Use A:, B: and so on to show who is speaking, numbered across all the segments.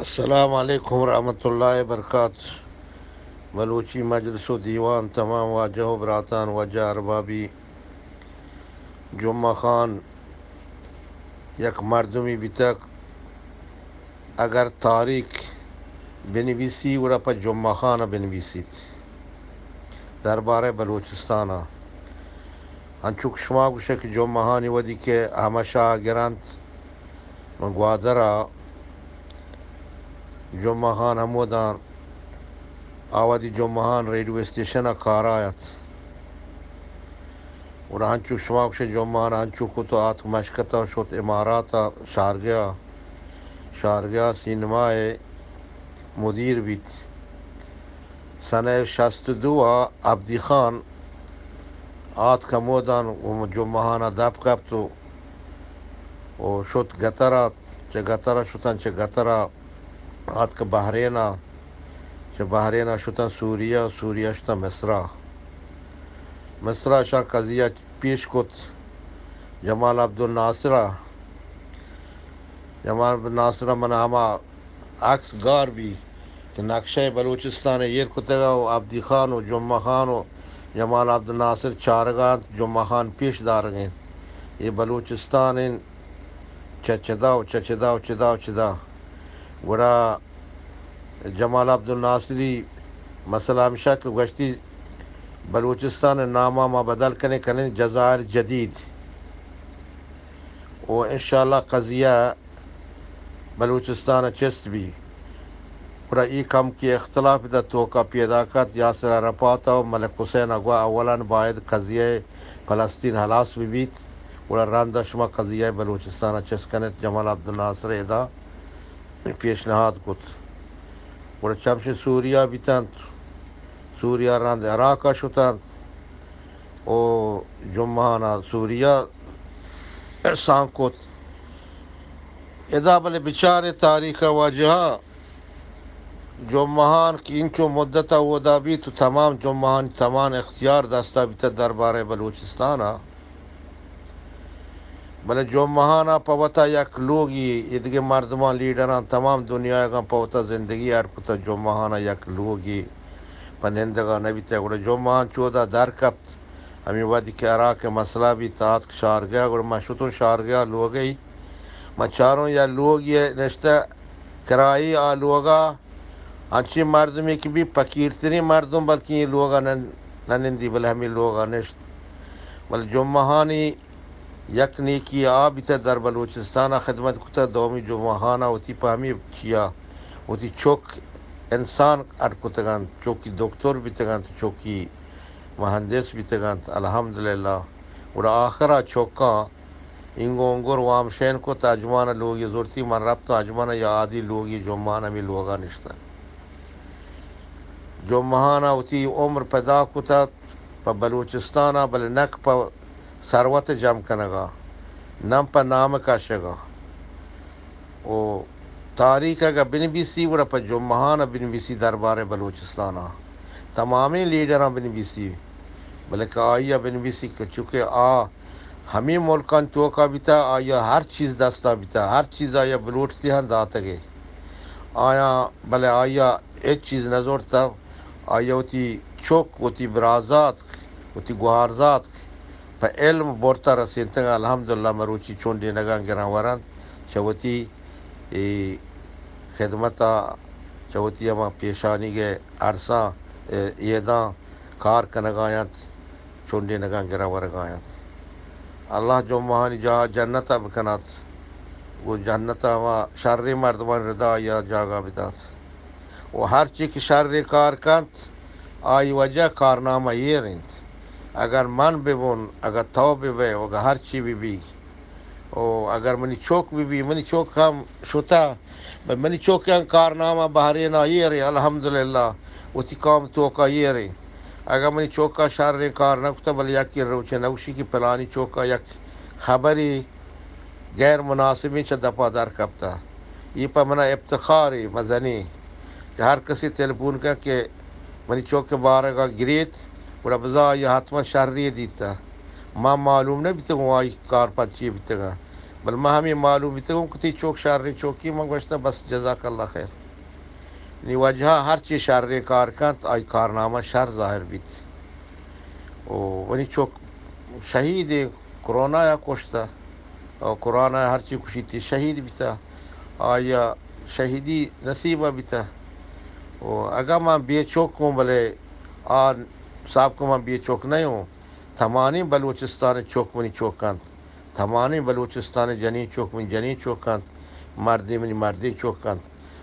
A: السلام علیکم ورحمۃ اللہ وبرکاتہ. بلوچی مجلس و دیوان تمام واجہ و براتان وجہ اربابی جمعہ خان یک مردمی بیتک اگر تاریخ بنویسی وڑا پا جمعہ خان بنویسید دربارہ بلوچستانہ انچوک شما گوشے کہ جمعہ خانی ودی کہ ہمشاہ گرانت گوادرہ جمعہ خان ہمودان آوادی جمعہ خان ریڈیو اسٹیشن کار آیت اور ہنچو شما گوشے جمعہ خان ہنچو کو تو آت مشکتا شد اماراتا شارگیا سینمائے مدیر بیت سنہ 62 عبدی خان آت کمودان و جمعہ خان دب کب تو و شد گترا چه گترا شدن چه گترا آت که بحرینا چه بحرینا شدن سوریه شدن مصرا شا قضیه پیش کت جمال عبدالناصر من ہما عکس گار بھی کہ نقشہ بلوچستان یہ کتگا و عبدی خان و جمعہ خان و جمال عبدالناصر چارگان جمعہ خان پیش دار گئے یہ بلوچستان ان چدا گڑا جمال عبدالناصری مسئلہ ہمشہ کہ گشتی بلوچستان نامہ ما بدل کرنے جزائر جدید و انشاءاللہ قضیہ بلوچستان چست بھی پورا ای کم کی اختلاف دا توقع پیدا کت یاسر عرفات و ملک حسین اگوا اولا باید قضیہ فلسطین حلاس بھی بیت پورا راندہ شما قضیہ بلوچستان چست کنت جمال عبدالناصر ادا پیشنہاد کت پورا چمش سوریہ بیتن سوریہ راند عراق شتن او جمعانا سوریہ احسان کت ادا بلے بچار تاریخ واجہا جمعان کی انچو مدتا ودا بھی تو تمام جمعان تمام اختیار دستا بھی دربار بلوچستانا بلے جمعانا پوتا یک لوگی ادگے مردمان لیڈران تمام دنیا کا پوتا زندگی ارکتا جمعانا یک لوگی پنندگا نبی تگوڑا جمعان چودا درکبت ہمیں وادی کے عراق مسئلہ بھی تات شار گیا گوڑا مشتو شار گیا لوگئی مچاروں یا لوگ یہ نشتہ کرائی لوگا انچی مردمی کی بھی پکیرتنی مردم بلکہ یہ لوگا ننندی بل ہمیں لوگا نشت بل جمعہانی یک نیکی آبیتا در بلوچستان خدمت کتا دومی جمعہانا ہوتی پہمی چیا ہوتی چوک انسان ارکتگان چوکی دکتر بیتگان چوکی مہندس بیتگان الحمدللہ اور آخرہ چوکا انگو انگور وام شین کو تاجمانہ لوگی زورتی من ربط اجمانہ یا عادی لوگی جمعانہ میں لوگا نشتا جمعانہ ہوتی عمر پیدا کتا پا بلوچستانہ بل نک پا ثروت جم کنگا نم پا نام کاشگا او تاریخ اگا بنویسی وڑا پا جمعانہ بنویسی دربار بلوچستانہ تمامی لیڈران بنویسی بلکہ آئیا بنویسی کہ چونکہ ہمیں ملکان توقع بیتا آیا ہر چیز دستا بیتا ہر چیز آیا بلوٹتی ہن داتا گئے آیا بلے آیا ایک چیز نظر تا آیا ہوتی چوک ہوتی برازات ہوتی گوارزات پا علم بورتا رسینتا الحمدللہ مروچی چونڈی نگان گران وران چوتی خدمتا چوتی اما پیشانی گئے عرصہ ایداں کار کنگایت چونڈی نگان گران ورگایت اللہ جمعانی جا جنتا بکنات وہ جنتا و شر مردمان ردا یا جاگا بتات وہ ہر چیز کی شر کار کنت آئی وجہ کارنامہ یہ رہنت اگر من ببون اگر تو بے اگر ہر چیز بھی او اگر منی چوک بھی منی چوک ہم شتا منی چوک کارنامہ بہرینا یہ رہے الحمدللہ اتی قوم توقع یہ رہے اگر منی چوکا شر کار نکتا بل یکی روچے نوشی کی پلانی چوکا یک خبری غیر مناسبی چا دپا در کبتا یہ پا منا افتخاری مزنی کہ ہر کسی تیلفون کا کہ منی چوک کے بارے کا گریت بڑا بزا یہ حتما شرری دیتا ما معلوم نہیں بیتا گا آئی کار پچی بیتا گا بل ما ہمیں معلوم تھی کتی چوک شارری چوکی من گوشتا بس جزاک اللہ خیر نی وجہ ہر چیز شارری کار کن آئی کارنامہ شر ظاہر بیت او ونی چوک شہید کرونا یا کشتا اور قرآن ہر چیز خوشی تھی شہید بیتا آیا شہیدی نصیبہ بیتا او اگر میں بے چوک ہوں بلے صاحب کو میں بے چوک نہیں ہوں تمانی بلوچستان چوک منی چوکاند تمانی بلوچستان جنی چوک منی جنی چوکاند مردی منی مردی چوکاند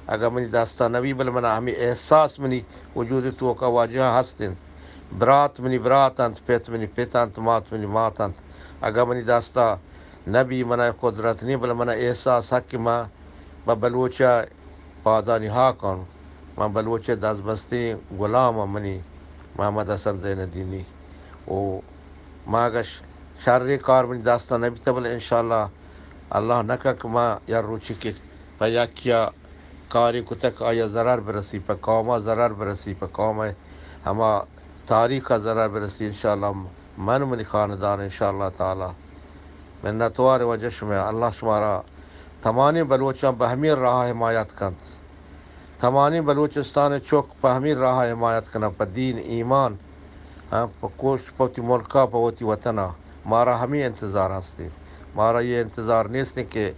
A: اگر منی داستان نبی بل منا ہمیں احساس منی وجود تو کا واجہ ہستن برات منی براتاند پیت منی پیتاند مات منی ماتاند اگر منی داستان نبی منا قدرت نہیں بل منا احساس حق ما بلوچا پادانی ہاکن ما بلوچ دست بستی غلام منی محمد حسن زین الدینی او ماگش شر کار من داستان نبی تبل انشاءاللہ اللہ نکک ما یا روچی کے پیا کیا کاری کو تک آیا ضرر برسی پہ قوما ضرر برسی پہ قوم ہما تاریخ کا ضرر برسی انشاءاللہ من خاندان انشاءاللہ تعالی میں نتوار وجش میں اللہ شمارا تمانی بلوچاں بہمیر رہا حمایت کند تمانی بلوچستان چوک بہمیر رہا حمایت کنا پا دین ایمان پا کوش پوتی ملکا پوتی وطنہ مارا ہمیں انتظار ہستے مارا یہ انتظار نہیں کہ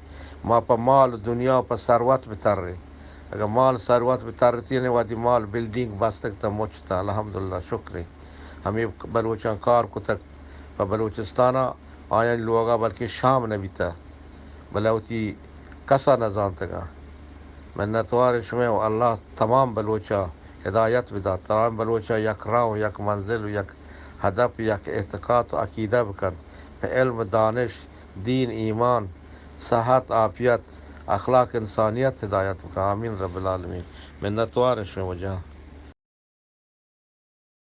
A: ما پا مال دنیا پا ثروت بتر رہے اگر مال ثروت بتر رہتی ہے وادی مال بلڈنگ بس تک تا مچتا الحمدللہ شکر ہمیں بلوچاں کار کو تک پا بلوچستانہ آیا لوگا بلکہ شام نبی تا بلوتی کسا نظام تگا میں نتوار شمع اللہ تمام بلوچا ہدایت بدا تمام بلوچا یک راہ یک منزل یک ہدف یک اعتقاد و عقیدہ بکن علم دانش دین ایمان صحت عافیت اخلاق انسانیت ہدایت بکن آمین رب العالمین میں نتوار شمع وجہ